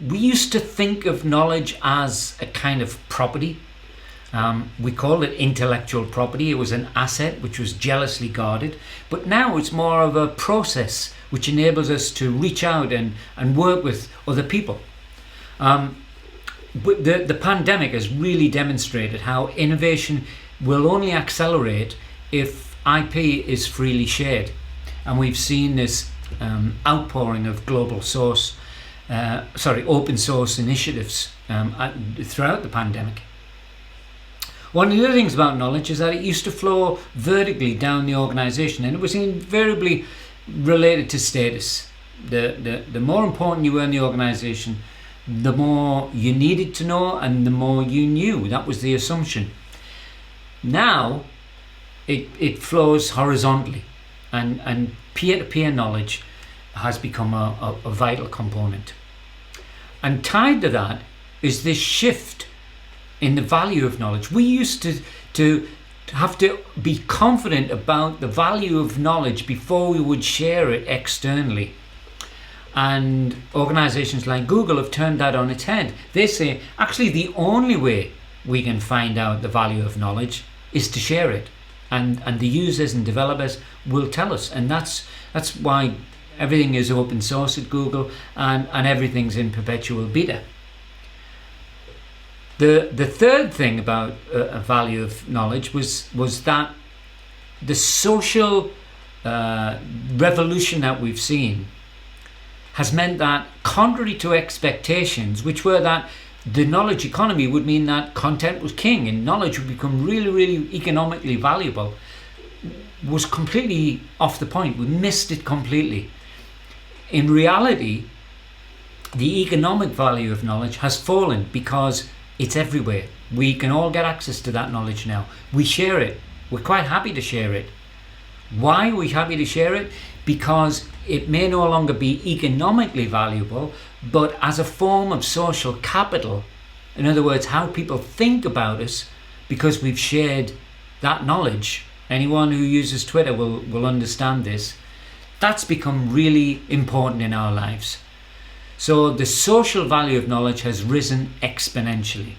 we used to think of knowledge as a kind of property. We called it intellectual property. It was an asset which was jealously guarded. But now it's more of a process which enables us to reach out and work with other people. But the pandemic has really demonstrated how innovation will only accelerate if IP is freely shared. And we've seen this outpouring of open source initiatives throughout the pandemic. One of the other things about knowledge is that it used to flow vertically down the organization, and it was invariably related to status. The more important you were in the organization, the more you needed to know and the more you knew. That was the assumption. Now it flows horizontally, and peer-to-peer knowledge has become a vital component. And tied to that is this shift in the value of knowledge. We used to have to be confident about the value of knowledge before we would share it externally. And organizations like Google have turned that on its head. They say, actually, the only way we can find out the value of knowledge is to share it. And the users and developers will tell us. And that's why everything is open source at Google, and everything's in perpetual beta. The third thing about a value of knowledge was that the social revolution that we've seen has meant that, contrary to expectations, which were that the knowledge economy would mean that content was king and knowledge would become really, really economically valuable, was completely off the point. We missed it completely. In reality, the economic value of knowledge has fallen because it's everywhere. We can all get access to that knowledge now. We share it. We're quite happy to share it. Why are we happy to share it? Because it may no longer be economically valuable, but as a form of social capital. In other words, how people think about us because we've shared that knowledge. Anyone who uses Twitter will understand this. That's become really important in our lives. So the social value of knowledge has risen exponentially.